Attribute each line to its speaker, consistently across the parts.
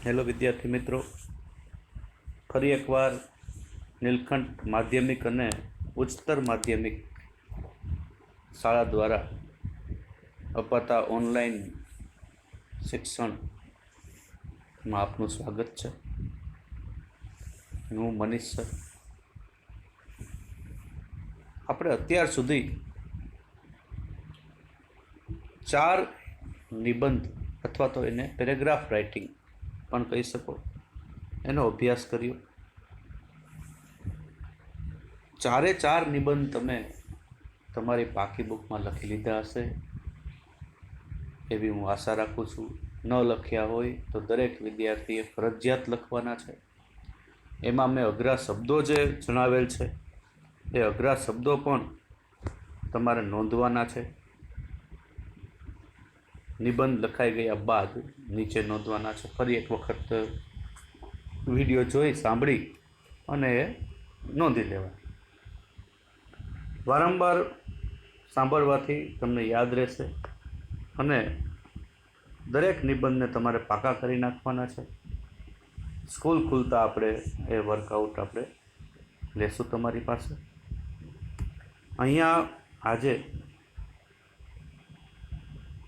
Speaker 1: Hello વિદ્યાર્થી મિત્રો, ફરી એકવાર નીલકંઠ માધ્યમિક અને ઉચ્ચતર માધ્યમિક શાળા દ્વારા અપાતા ઓનલાઈન શિક્ષણમાં આપનું સ્વાગત છે. હું મનીષ સર. આપણે અત્યાર સુધી 4 નિબંધ અથવા તો એને પેરેગ્રાફ રાઇટિંગ પણ કહી શકો એનો અભ્યાસ કર્યો. 4 નિબંધ તમે તમારી પાકી બુકમાં લખી લીધા હશે એવી હું આશા રાખું છું. ન લખ્યા હોય તો દરેક વિદ્યાર્થીએ ફરજિયાત લખવાના છે. એમાં મેં અઘરા શબ્દો જે જણાવેલ છે એ અઘરા શબ્દો પણ તમારે નોંધવાના છે. નિબંધ લખાઈ ગયા બાદ નીચે નોંધવાના છે. ફરી એક વખત વિડીયો જોઈ સાંભળી અને એ નોંધી લેવા. વારંવાર સાંભળવાથી તમને યાદ રહેશે અને દરેક નિબંધને તમારે પાકા કરી નાખવાના છે. સ્કૂલ ખુલતા આપણે એ વર્કઆઉટ આપણે લેશું તમારી પાસે. અહીંયા આજે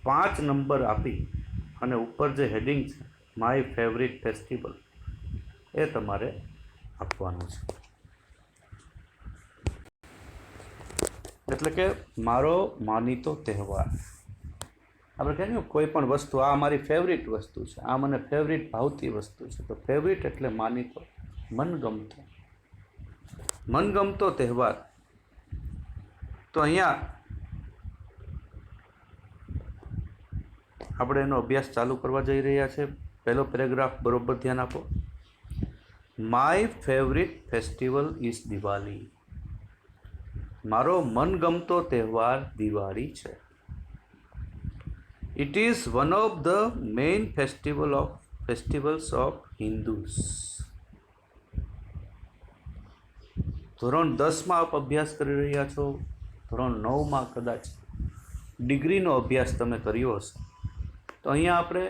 Speaker 1: 5 નંબર આપી અને ઉપર જે હેડિંગ છે માય ફેવરિટ ફેસ્ટિવલ એ તમારે આપવાનું છે. એટલે કે મારો માનીતો તહેવાર. આપણે કહીએ કોઈ પણ વસ્તુ, આ મારી ફેવરિટ વસ્તુ છે, આ મને ફેવરિટ ભાવતી વસ્તુ છે. તો ફેવરિટ એટલે માનીતો, મનગમતો તહેવાર. તો અહીંયા આપણે એનો અભ્યાસ ચાલુ કરવા જઈ રહ્યા છે. પહેલો પેરેગ્રાફ બરોબર ધ્યાન આપો. My favourite festival is Diwali. મારો મનગમતો તહેવાર દિવાળી છે. It is one of the main festivals of Hindus. ધોરણ 10માં આપ અભ્યાસ કરી રહ્યા છો, ધોરણ 9માં કદાચ ડિગ્રીનો અભ્યાસ તમે કર્યો હશે. તો અહીંયા આપણે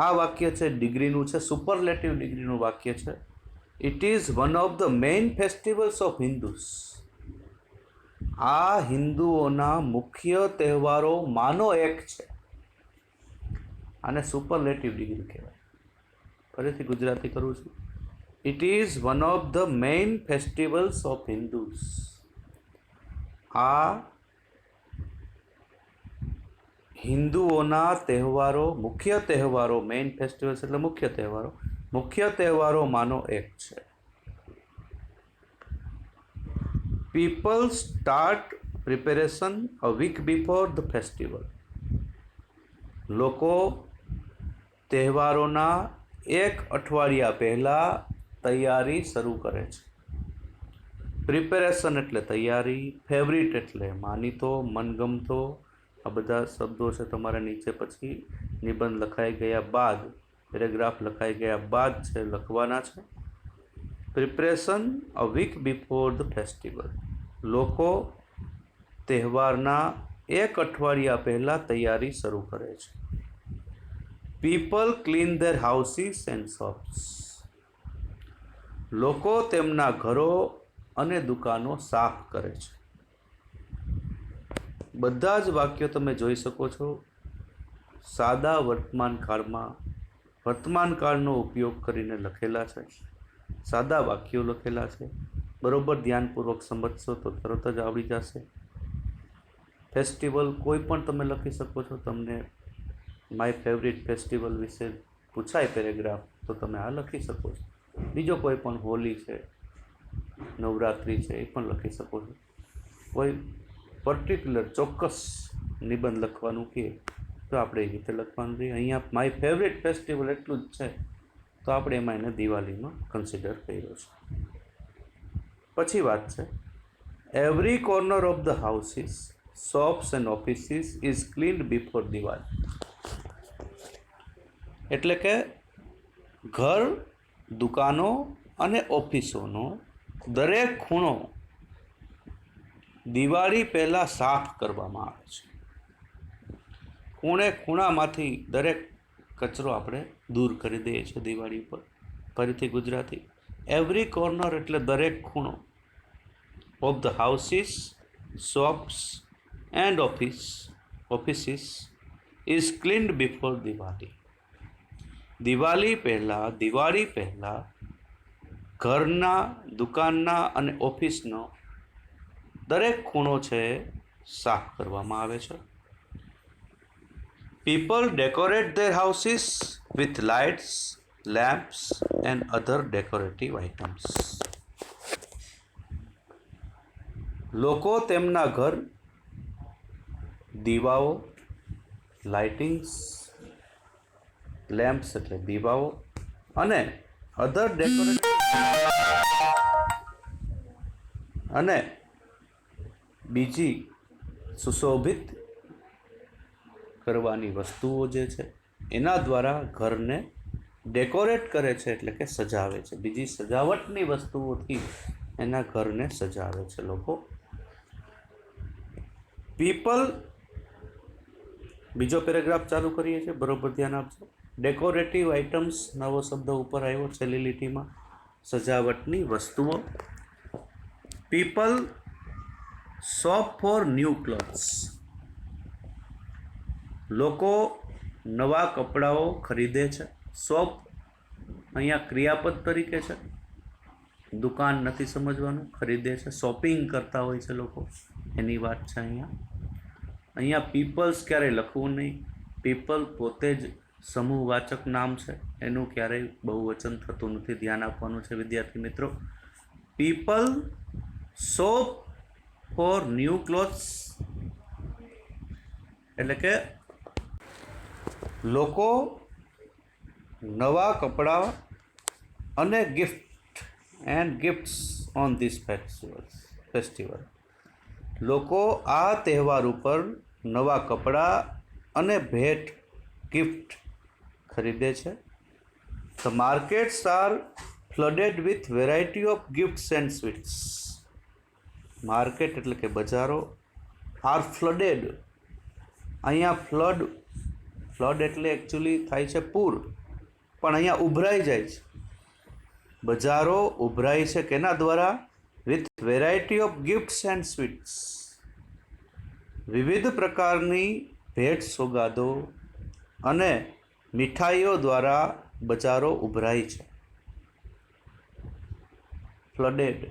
Speaker 1: આ વાક્ય છે ડિગ્રીનું છે, સુપરલેટિવ ડિગ્રીનું વાક્ય છે. It is one of the main festivals of Hindus. આ હિન્દુઓના મુખ્ય તહેવારોમાંનો એક છે. આને સુપરલેટિવ ડિગ્રી કહેવાય. ફરીથી ગુજરાતી કરું છું. It is one of the main festivals of Hindus. આ હિન્દુઓના તહેવારો, મુખ્ય તહેવારો, મેઇન ફેસ્ટિવલ્સ એટલે મુખ્ય તહેવારોમાંનો એક છે. People start preparation a week before the festival. લોકો તહેવારોના 1 અઠવાડિયા પહેલાં તૈયારી શરૂ કરે છે. પ્રિપેરેશન એટલે તૈયારી, ફેવરિટ એટલે માનીતો, મનગમતો. આ બધા શબ્દો છે તમારે નીચે પછી નિબંધ લખાઈ ગયા બાદ, પેરેગ્રાફ લખાઈ ગયા બાદ છે લખવાના છે. Preparation a week before the festival. લોકો તહેવારના 1 અઠવાડિયા પહેલાં તૈયારી શરૂ કરે છે. People clean their houses and shops. લોકો તેમના ઘરો અને દુકાનો સાફ કરે છે. બધા જ વાક્યો તમે જોઈ શકો છો સાદા વર્તમાન કાળનો ઉપયોગ કરીને લખેલા છે. સાદા વાક્યો લખેલા છે. બરોબર ધ્યાનપૂર્વક સમજશો તો તરત જ આવડી જશે. ફેસ્ટિવલ કોઈ પણ તમે લખી શકો છો. તમને માય ફેવરિટ ફેસ્ટિવલ વિશે પૂછાય પેરેગ્રાફ તો તમે આ લખી શકો છો. બીજો કોઈ પણ હોલી છે, નવરાત્રિ છે, એ પણ લખી શકો છો. કોઈ પર્ટિક્યુલર ચોક્કસ નિબંધ લખવાનું કહે તો આપણે એ રીતે લખવાનું જોઈએ. અહીંયા માય ફેવરિટ ફેસ્ટિવલ એટલું જ છે તો આપણે એમાં એને દિવાળીમાં કન્સિડર કર્યો છે. પછી વાત છે every corner of the houses, shops and offices is cleaned before Diwali. એટલે કે ઘર, દુકાનો અને ઓફિસોનો દરેક ખૂણો દિવાળી પહેલાં સાફ કરવામાં આવે છે. ખૂણામાંથી દરેક કચરો આપણે દૂર કરી દઈએ છીએ દિવાળી ઉપર. ફરીથી ગુજરાતી. એવરી કોર્નર એટલે દરેક ખૂણો of the houses, shops and offices is cleaned before Diwali. Diwali પહેલાં ઘરના, દુકાનના અને ઓફિસનો દરેક ખૂણો છે સાફ કરવામાં આવે છે. People decorate their houses with lights, lamps and other decorative items. લોકો તેમના ઘર દીવાઓ, લાઇટિંગ્સ, લેમ્પ્સ એટલે દીવાઓ અને અધર ડેકોરેટિવ અને બીજી સુશોભિત કરવાની વસ્તુઓ જે છે એના દ્વારા ઘરને ડેકોરેટ કરે છે, એટલે કે સજાવે છે. બીજી સજાવટની વસ્તુઓથી એના ઘરને સજાવે છે લોકો. પીપલ, બીજો પેરેગ્રાફ ચાલુ કરીએ છીએ, બરોબર ધ્યાન આપજો. ડેકોરેટિવ આઇટમ્સ નવો શબ્દ ઉપર આવ્યો છેલ્લી લીટીમાં, સજાવટની વસ્તુઓ. People shop for new clothes. લોકો નવા કપડાઓ ખરીદે છે. શોપ અહીંયા ક્રિયાપદ તરીકે છે, દુકાન નથી સમજવાનું, ખરીદે છે, શોપિંગ કરતા હોય છે લોકો, એની વાત છે અહીંયા પીપલ્સ ક્યારેય લખવું નહીં. પીપલ પોતે જ સમૂહવાચક નામ છે, એનું ક્યારેય બહુવચન થતું નથી, ધ્યાન આપવાનું છે વિદ્યાર્થી મિત્રો. People shop for new clothes એટલે કે લોકો નવા કપડાં અને ગિફ્ટ્સ ઓન ધીસ ફેસ્ટિવલ. લોકો આ તહેવાર ઉપર નવા કપડાં અને ભેટ, ગિફ્ટ ખરીદે છે. The markets are flooded with variety of gifts and sweets. Market એટલે કે બજારો, આર ફ્લડેડ, અહીંયા ફ્લડ એટલે એકચ્યુઅલી થાય છે પૂર, પણ અહીંયા ઉભરાઈ જાય છે. બજારો ઉભરાય છે કેના દ્વારા? With variety of gifts and sweets. વિવિધ પ્રકારની ભેટ સોગાદો અને મીઠાઈઓ દ્વારા બજારો ઉભરાય છે. ફ્લડેડ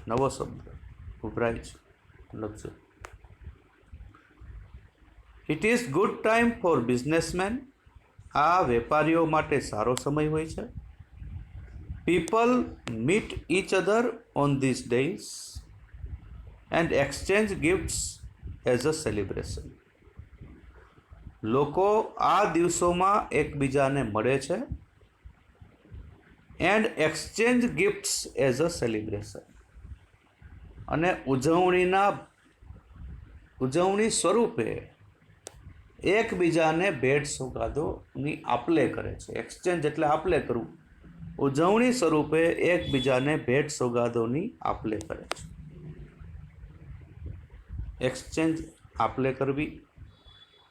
Speaker 1: નવો શબ્દ, ઉભરાય છે લખજો. It is good time for businessman. આ વેપારીઓ માટે સારો સમય હોય છે. People meet each other on this days and exchange gifts as a celebration. લોકો આ દિવસોમાં એકબીજાને મળે છે and exchange gifts as a celebration, અને ઉજવણી સ્વરૂપે એકબીજાને ભેટ સોગાદોની આપલે કરે છે. એક્સચેન્જ એટલે આપલે કરવું, ઉજવણી સ્વરૂપે એકબીજાને ભેટ સોગાદોની આપલે કરે છે. એક્સચેન્જ, આપલે કરવી,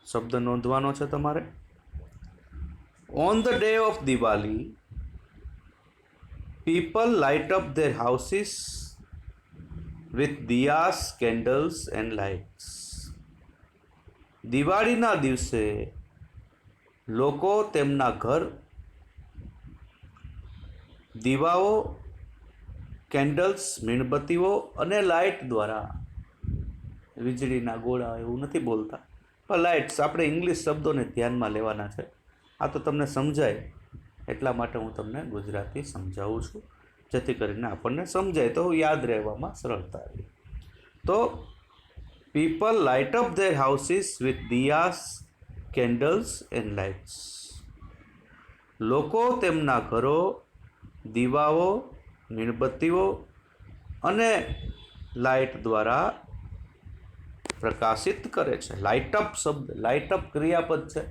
Speaker 1: શબ્દ નોંધવાનો છે તમારે. On the day of Diwali people light up their houses with diyas, candles and lights. દિવાળીના દિવસે લોકો તેમના ઘર દીવાઓ, કેન્ડલ્સ, મીણબત્તીઓ અને લાઇટ દ્વારા, વીજળીના ગોળા એવું નથી બોલતા, પણ લાઇટ્સ, આપણે ઇંગ્લિશ શબ્દોને ધ્યાનમાં લેવાના છે. આ તો તમને સમજાય એટલા માટે હું તમને ગુજરાતી સમજાવું છું, જેથી કરીને આપણને સમજાય તો યાદ રહેવામાં સરળતા રહે. તો people light up their houses with diyas, candles and lights. લોકો તેમના ઘરો દીવાઓ, મીણબત્તીઓ અને લાઇટ દ્વારા પ્રકાશિત કરે છે. લાઇટ અપ શબ્દ, લાઇટ અપ ક્રિયાપદ છે.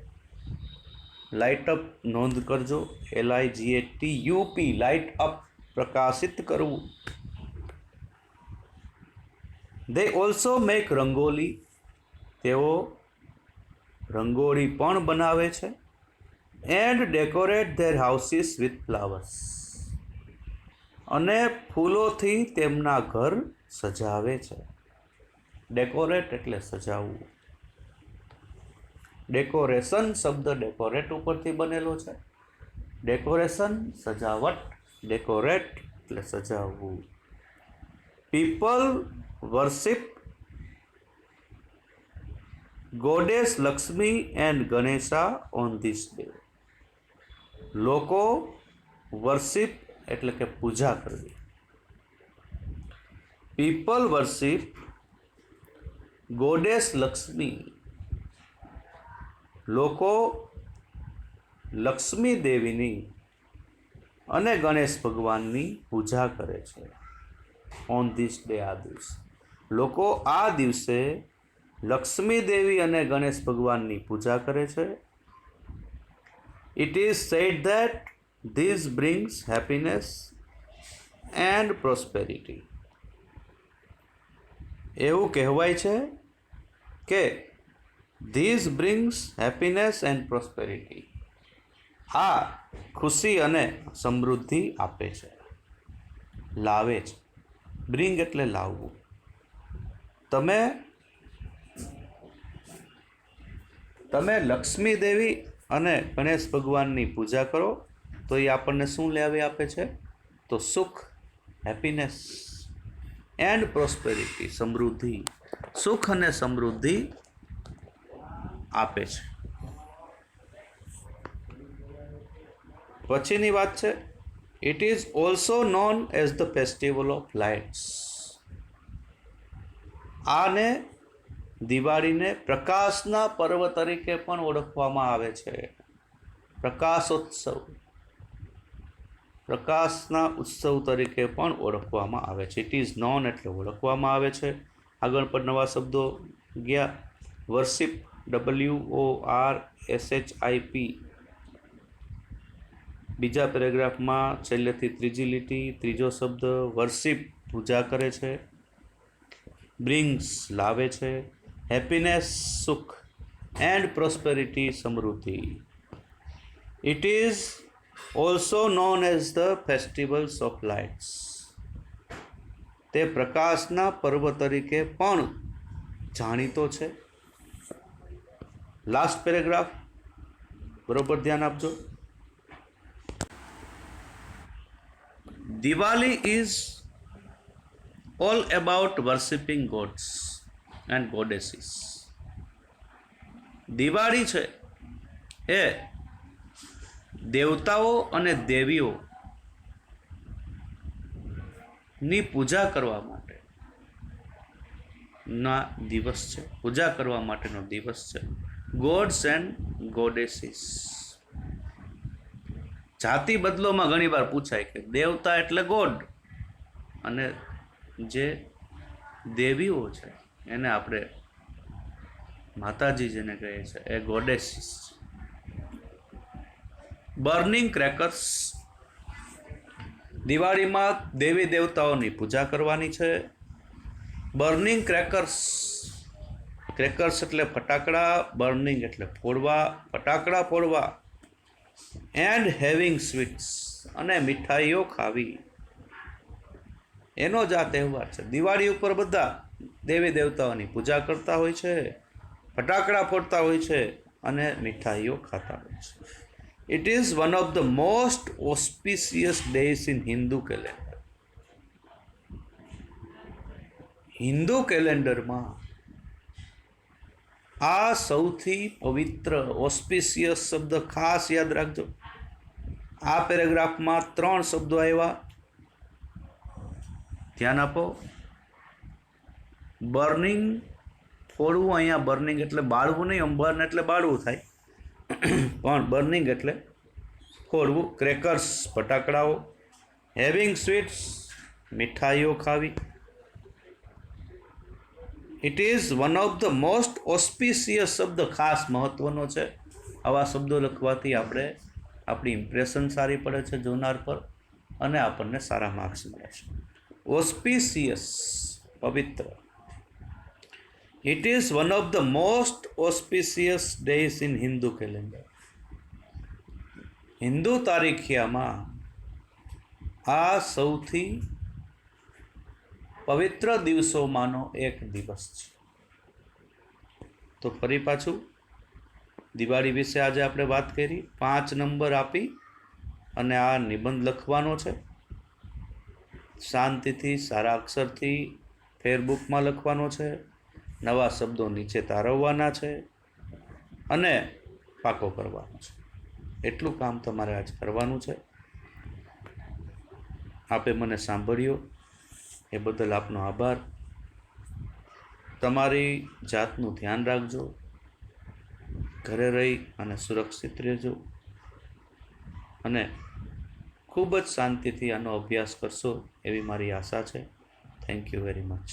Speaker 1: લાઇટ અપ નોંધ કરજો, LIGHTUP, લાઇટ અપ, પ્રકાશિત કરવું. They also make rangoli. તેઓ રંગોળી પણ બનાવે છે. And decorate there houses with flowers, અને ફૂલોથી તેમના ઘર સજાવે છે. ડેકોરેટ એટલે સજાવવું. ડેકોરેશન શબ્દ ડેકોરેટ ઉપરથી બનેલો છે. ડેકોરેશન સજાવટ, ડેકોરેટ એટલે સજાવવું. People worship goddess Lakshmi and Ganesha on this day. લોકો વર્શિપ એટલે કે પૂજા કરવી. પીપલ વર્શિપ ગોડેસ લક્ષ્મી, લોકો લક્ષ્મી દેવીની અને ગણેશ ભગવાનની પૂજા કરે છે. ઓન ધીસ ડે, આ દિવસે. લોકો આ દિવસે લક્ષ્મી દેવી અને ગણેશ ભગવાનની પૂજા કરે છે. It is said that this brings happiness and prosperity. એવું કહેવાય છે કે this brings happiness and prosperity, આ ખુશી અને સમૃદ્ધિ આપે છે, લાવે છે. બ્રિંગ એટલે લાવવું. તમે લક્ષ્મી દેવી અને ગણેશ ભગવાનની પૂજા કરો તો એ આપણને શું લાવી આપે છે? તો સુખ, હેપીનેસ એન્ડ પ્રોસ્પેરિટી, સમૃદ્ધિ. સુખ અને સમૃદ્ધિ આપે છે. પછીની વાત છે, it is also known as the festival of lights. આને, દિવાળીને પ્રકાશના પર્વ તરીકે પણ ઓળખવામાં આવે છે. પ્રકાશોત્સવ, પ્રકાશના ઉત્સવ તરીકે પણ ઓળખવામાં આવે છે. ઇટ ઇઝ નોન એટલે ઓળખવામાં આવે છે. આગળ પર નવા શબ્દો ગયા. Worship, WORSHIP. બીજા પેરેગ્રાફમાં છેલ્લેથી ત્રીજી લીટી, ત્રીજો શબ્દ વર્શિપ, પૂજા કરે છે. બ્રિંગ્સ, લાવે છે. હેપીનેસ, સુખ. એન્ડ પ્રોસ્પેરિટી, સમૃદ્ધિ. It is also known as the festivals of lights. તે પ્રકાશના પર્વ તરીકે પણ જાણીતો છે. લાસ્ટ પેરેગ્રાફ બરોબર ધ્યાન આપજો. Diwali is all about worshipping gods and goddesses. Diwali છે એ દેવતાઓ અને દેવીઓ ની પૂજા કરવા માટે ના દિવસ છે. પૂજા કરવા માટેનો દિવસ છે. Gods and goddesses. જાતિ બદલોમાં ઘણી વાર પૂછાય કે દેવતા એટલે ગોડ અને જે દેવીઓ છે એને આપણે માતાજી જેને કહે છે એ ગોડેસીસ. Burning crackers. દિવાળીમાં દેવી દેવતાઓની પૂજા કરવાની છે. Burning crackers. ક્રેકર્સ એટલે ફટાકડા, બર્નિંગ એટલે ફોડવા, ફટાકડા ફોડવા. એન્ડ હેવિંગ સ્વીટ્સ, અને મીઠાઈઓ ખાવી. એનો જ આ તહેવાર છે. દિવાળી ઉપર બધા દેવી દેવતાઓની પૂજા કરતા હોય છે, ફટાકડા ફોડતા હોય છે અને મીઠાઈઓ ખાતા હોય છે. It is one of the most auspicious days in Hindu calendar. Hindu કેલેન્ડરમાં આ સૌથી પવિત્ર, ઓસ્પિશિયસ શબ્દ ખાસ યાદ રાખજો. આ પેરેગ્રાફમાં 3 શબ્દો આવ્યા, ધ્યાન આપો. બર્નિંગ, ફોડવું. અહીંયા બર્નિંગ એટલે બાળવું નહીં, બર્ન એટલે બાળવું થાય, પણ બર્નિંગ એટલે ફોડવું. ક્રેકર્સ, ફટાકડાઓ. હેવિંગ સ્વીટ્સ, મીઠાઈઓ ખાવી. It is one of the most auspicious શબ્દ ખાસ મહત્વનો છે. આવા શબ્દો લખવાથી આપણી ઇમ્પ્રેશન સારી પડે છે જોનાર પર અને આપણને સારા માર્ક્સ મળે છે. ઓસ્પિશિયસ, પવિત્ર. It is one of the most auspicious days in Hindu calendar. Hindu તારીખિયામાં આ સૌથી પવિત્ર દિવસોમાંનો એક દિવસ છે. તો ફરી પાછું દિવાળી વિશે આજે આપણે વાત કરી. 5 નંબર આપી અને આ નિબંધ લખવાનો છે. શાંતિથી સારા અક્ષરથી ફેરબુકમાં લખવાનો છે. નવા શબ્દો નીચે તારવવાના છે અને પાકો કરવાનો છે. એટલું કામ તમારે આજ કરવાનું છે. આપે મને સાંભળ્યો એ બદલ આપનો આભાર. તમારી જાતનું ધ્યાન રાખજો. ઘરે રહી અને સુરક્ષિત રહેજો અને ખૂબ જ શાંતિથી આનો અભ્યાસ કરશો એવી મારી આશા છે. Thank you very much.